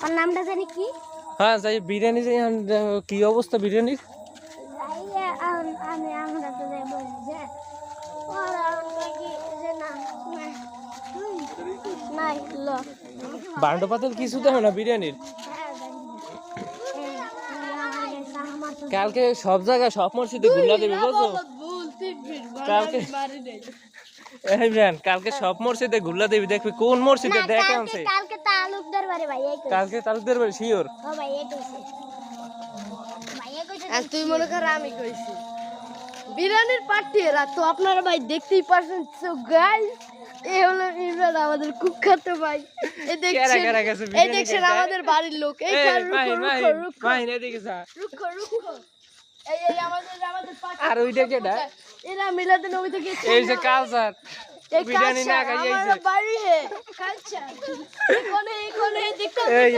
ওর নামটা জানি কি? হ্যাঁ যাই বিরিয়ানি যাই কি অবস্থা বিরিয়ানির? আমরা তো যাই বলি যে ওরা কি যে না নাই লো বান্ড পাতাল কিছু দেখো না বিরিয়ানির। কালকে সব জায়গায় সব মসজিদে গুল্লা দেবে বুঝছো? কালকে এই ব্যান কালকে সব মসজিদে গুল্লা দেবী দেখবি কোন মসজিদে দেখে আনছে। কালকে তালুকদার বাড়ি ভাই এই কইছে। কালকে তালুকদার বাড়ি শিওর। ও ভাই এই কইছে। ভাই এই কইছে। আর তুই মনে কর আমি কইছি বিরিয়ানির পার্টি এরা তো আপনারা ভাই দেখতেই পারছেন। সো গাইস এই হলো ইমরান আমাদের কুখ্যাত ভাই। এই দেখছেন এই দেখছেন আমাদের বাড়ির লোক এই রুখো এদিকে যা। রুখো এই এই আমাদের পার্টি আর ওইটা কেডা? এরা মিলাদে নবী থেকে এই যে কালচার এই বিরিয়ানি না খাই এই যে বাড়ি হে কালচার কোনে দেখতে এই